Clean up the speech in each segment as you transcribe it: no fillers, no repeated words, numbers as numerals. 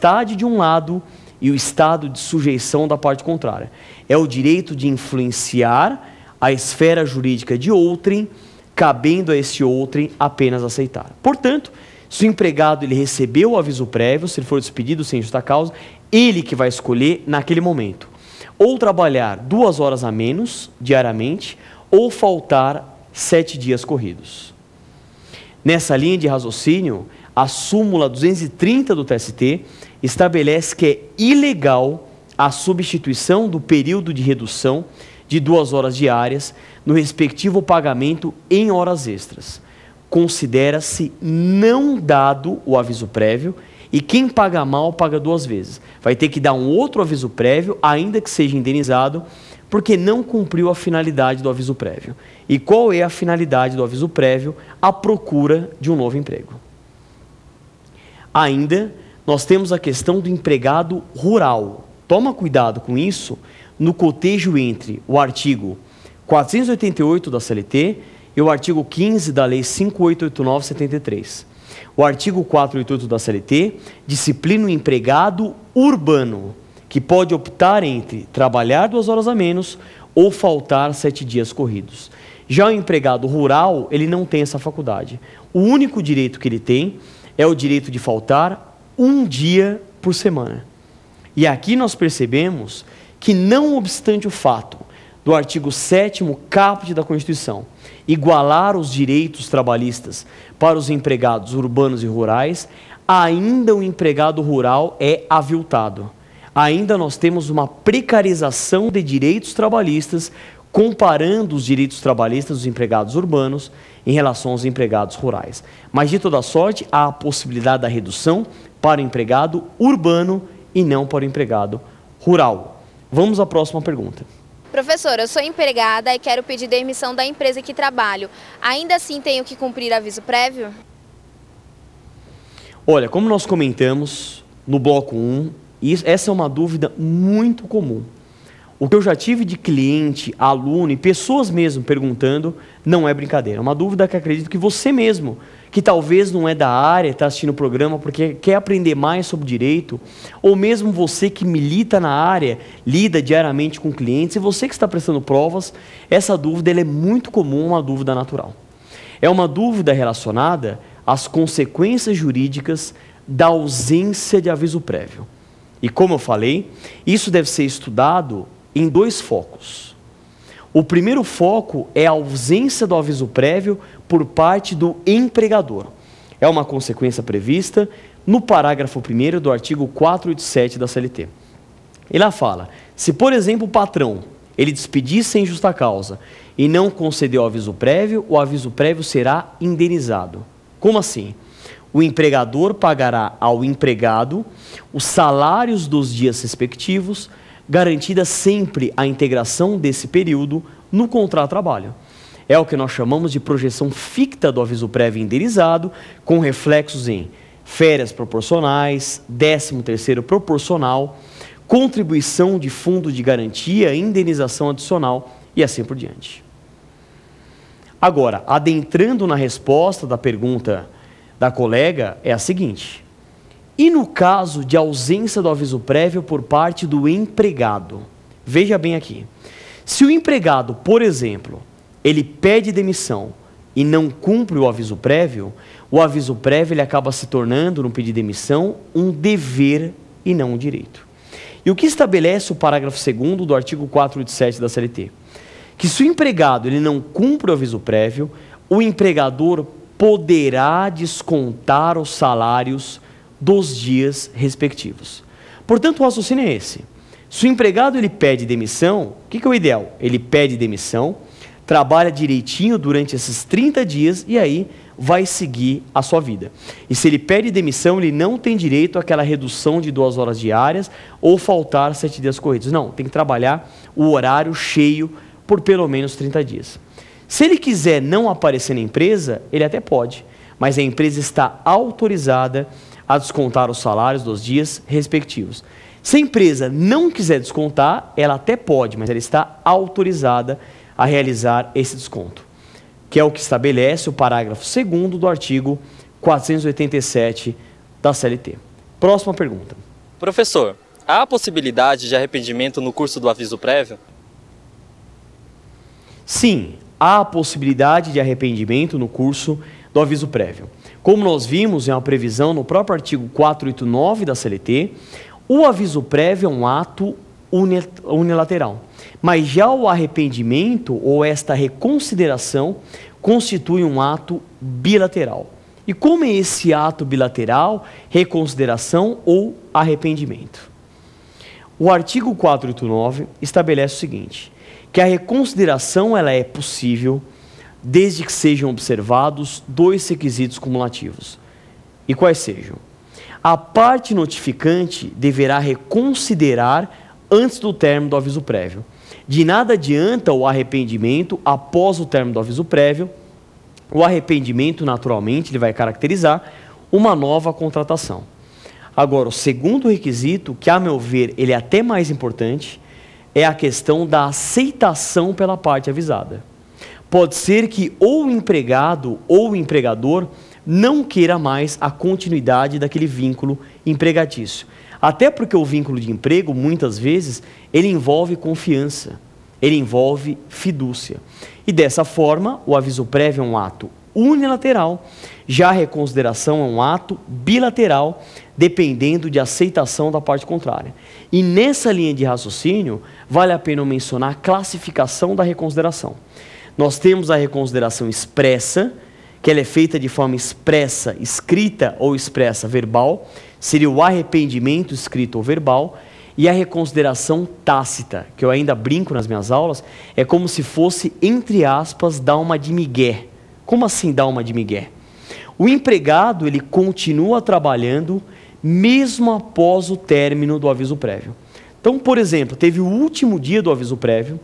potestade de um lado e o estado de sujeição da parte contrária. É o direito de influenciar a esfera jurídica de outrem, cabendo a esse outrem apenas aceitar. Portanto, se o empregado ele recebeu o aviso prévio, se ele for despedido sem justa causa, ele que vai escolher naquele momento. Ou trabalhar 2 horas a menos diariamente, ou faltar 7 dias corridos. Nessa linha de raciocínio, a súmula 230 do TST estabelece que é ilegal a substituição do período de redução de 2 horas diárias no respectivo pagamento em horas extras. Considera-se não dado o aviso prévio e quem paga mal paga 2 vezes. Vai ter que dar um outro aviso prévio, ainda que seja indenizado, porque não cumpriu a finalidade do aviso prévio. E qual é a finalidade do aviso prévio? A procura de um novo emprego. Ainda, nós temos a questão do empregado rural. Toma cuidado com isso no cotejo entre o artigo 488 da CLT e o artigo 15 da Lei 5.889/73. O artigo 488 da CLT disciplina o empregado urbano, que pode optar entre trabalhar 2 horas a menos ou faltar 7 dias corridos. Já o empregado rural, ele não tem essa faculdade. O único direito que ele tem é o direito de faltar 1 dia por semana. E aqui nós percebemos que, não obstante o fato do artigo 7º caput da Constituição igualar os direitos trabalhistas para os empregados urbanos e rurais, ainda o empregado rural é aviltado. Ainda nós temos uma precarização de direitos trabalhistas, comparando os direitos trabalhistas dos empregados urbanos em relação aos empregados rurais. Mas, de toda sorte, há a possibilidade da redução para o empregado urbano e não para o empregado rural. Vamos à próxima pergunta. Professor, eu sou empregada e quero pedir demissão da empresa que trabalho. Ainda assim tenho que cumprir aviso prévio? Olha, como nós comentamos no bloco 1, essa é uma dúvida muito comum. O que eu já tive de cliente, aluno e pessoas mesmo perguntando, não é brincadeira. É uma dúvida que acredito que você mesmo, que talvez não é da área, está assistindo o programa porque quer aprender mais sobre direito, ou mesmo você que milita na área, lida diariamente com clientes, e você que está prestando provas, essa dúvida ela é muito comum, uma dúvida natural. É uma dúvida relacionada às consequências jurídicas da ausência de aviso prévio. E como eu falei, isso deve ser estudado em 2 focos. O primeiro foco é a ausência do aviso prévio por parte do empregador. É uma consequência prevista no parágrafo 1º do artigo 487 da CLT. Ele fala, se por exemplo o patrão, ele despedir sem justa causa e não concedeu o aviso prévio será indenizado. Como assim? O empregador pagará ao empregado os salários dos dias respectivos, garantida sempre a integração desse período no contrato de trabalho. É o que nós chamamos de projeção ficta do aviso prévio indenizado, com reflexos em férias proporcionais, 13º proporcional, contribuição de fundo de garantia, indenização adicional e assim por diante. Agora, adentrando na resposta da pergunta da colega, é a seguinte: e no caso de ausência do aviso prévio por parte do empregado? Veja bem aqui. Se o empregado, por exemplo, ele pede demissão e não cumpre o aviso prévio ele acaba se tornando, no pedido de demissão, um dever e não um direito. E o que estabelece o parágrafo 2º do artigo 487 da CLT? Que se o empregado ele não cumpre o aviso prévio, o empregador poderá descontar os salários dos dias respectivos. Portanto, o raciocínio é esse. Se o empregado ele pede demissão, o que é o ideal? Ele pede demissão, trabalha direitinho durante esses 30 dias e aí vai seguir a sua vida. E se ele pede demissão, ele não tem direito àquela redução de 2 horas diárias ou faltar 7 dias corridos. Não, tem que trabalhar o horário cheio por pelo menos 30 dias. Se ele quiser não aparecer na empresa, ele até pode, mas a empresa está autorizada a descontar os salários dos dias respectivos. Se a empresa não quiser descontar, ela até pode, mas ela está autorizada a realizar esse desconto, que é o que estabelece o parágrafo 2º do artigo 487 da CLT. Próxima pergunta. Professor, há a possibilidade de arrependimento no curso do aviso prévio? Sim, há a possibilidade de arrependimento no curso do aviso prévio. Como nós vimos, é uma previsão no próprio artigo 489 da CLT, o aviso prévio é um ato unilateral. Mas já o arrependimento ou esta reconsideração constitui um ato bilateral. E como é esse ato bilateral, reconsideração ou arrependimento? O artigo 489 estabelece o seguinte, que a reconsideração ela é possível desde que sejam observados dois requisitos cumulativos. E quais sejam? A parte notificante deverá reconsiderar antes do término do aviso prévio. De nada adianta o arrependimento após o término do aviso prévio. O arrependimento, naturalmente, ele vai caracterizar uma nova contratação. Agora, o segundo requisito, que a meu ver ele é até mais importante, é a questão da aceitação pela parte avisada. Pode ser que ou o empregado ou o empregador não queira mais a continuidade daquele vínculo empregatício. Até porque o vínculo de emprego, muitas vezes, ele envolve confiança, ele envolve fidúcia. E dessa forma, o aviso prévio é um ato unilateral, já a reconsideração é um ato bilateral, dependendo de aceitação da parte contrária. E nessa linha de raciocínio, vale a pena mencionar a classificação da reconsideração. Nós temos a reconsideração expressa, que ela é feita de forma expressa, escrita ou expressa verbal, seria o arrependimento escrito ou verbal, e a reconsideração tácita, que eu ainda brinco nas minhas aulas, é como se fosse, entre aspas, dar uma de migué. Como assim dar uma de migué? O empregado, ele continua trabalhando mesmo após o término do aviso prévio. Então, por exemplo, teve o último dia do aviso prévio,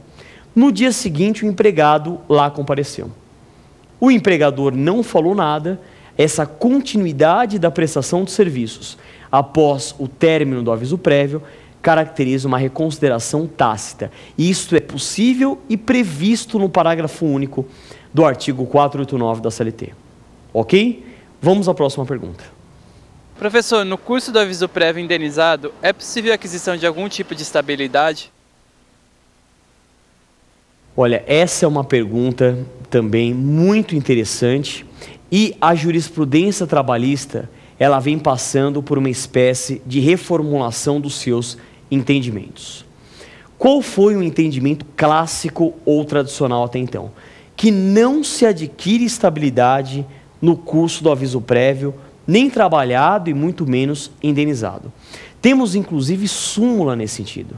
no dia seguinte o empregado lá compareceu. O empregador não falou nada, essa continuidade da prestação de serviços após o término do aviso prévio caracteriza uma reconsideração tácita. E isto é possível e previsto no parágrafo único do artigo 489 da CLT. Ok? Vamos à próxima pergunta. Professor, no curso do aviso prévio indenizado, é possível a aquisição de algum tipo de estabilidade? Olha, essa é uma pergunta também muito interessante e a jurisprudência trabalhista ela vem passando por uma espécie de reformulação dos seus entendimentos. Qual foi o entendimento clássico ou tradicional até então? Que não se adquire estabilidade no curso do aviso prévio, nem trabalhado e muito menos indenizado. Temos inclusive súmula nesse sentido.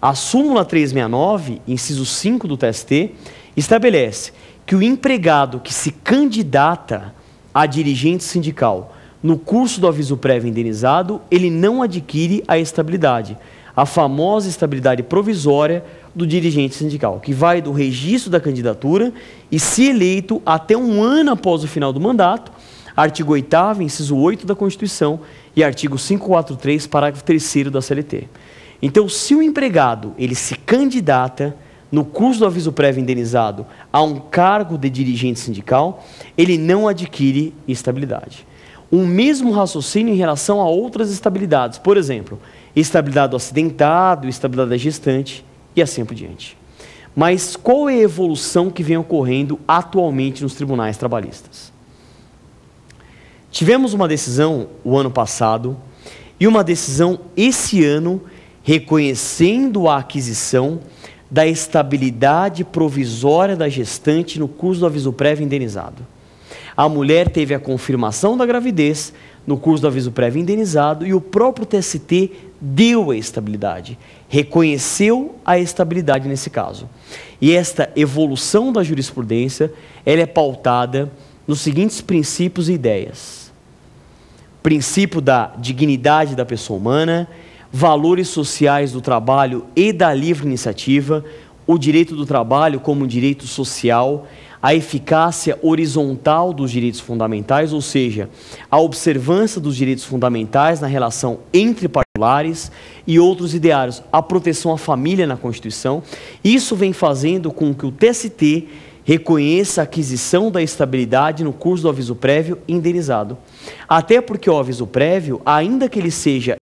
A súmula 369, inciso 5 do TST, estabelece que o empregado que se candidata a dirigente sindical no curso do aviso prévio indenizado, ele não adquire a estabilidade, a famosa estabilidade provisória do dirigente sindical, que vai do registro da candidatura e, se eleito, até um ano após o final do mandato, artigo 8º, inciso 8 da Constituição e artigo 543, parágrafo 3º da CLT. Então, se o empregado ele se candidata no curso do aviso prévio indenizado a um cargo de dirigente sindical, ele não adquire estabilidade. O mesmo raciocínio em relação a outras estabilidades, por exemplo, estabilidade do acidentado, estabilidade da gestante e assim por diante. Mas qual é a evolução que vem ocorrendo atualmente nos tribunais trabalhistas? Tivemos uma decisão o ano passado e uma decisão esse ano reconhecendo a aquisição da estabilidade provisória da gestante no curso do aviso prévio indenizado. A mulher teve a confirmação da gravidez no curso do aviso prévio indenizado e o próprio TST deu a estabilidade, reconheceu a estabilidade nesse caso. E esta evolução da jurisprudência, ela é pautada nos seguintes princípios e ideias. Princípio da dignidade da pessoa humana, valores sociais do trabalho e da livre iniciativa, o direito do trabalho como um direito social, a eficácia horizontal dos direitos fundamentais, ou seja, a observância dos direitos fundamentais na relação entre particulares e outros ideários, a proteção à família na Constituição. Isso vem fazendo com que o TST reconheça a aquisição da estabilidade no curso do aviso prévio indenizado. Até porque o aviso prévio, ainda que ele seja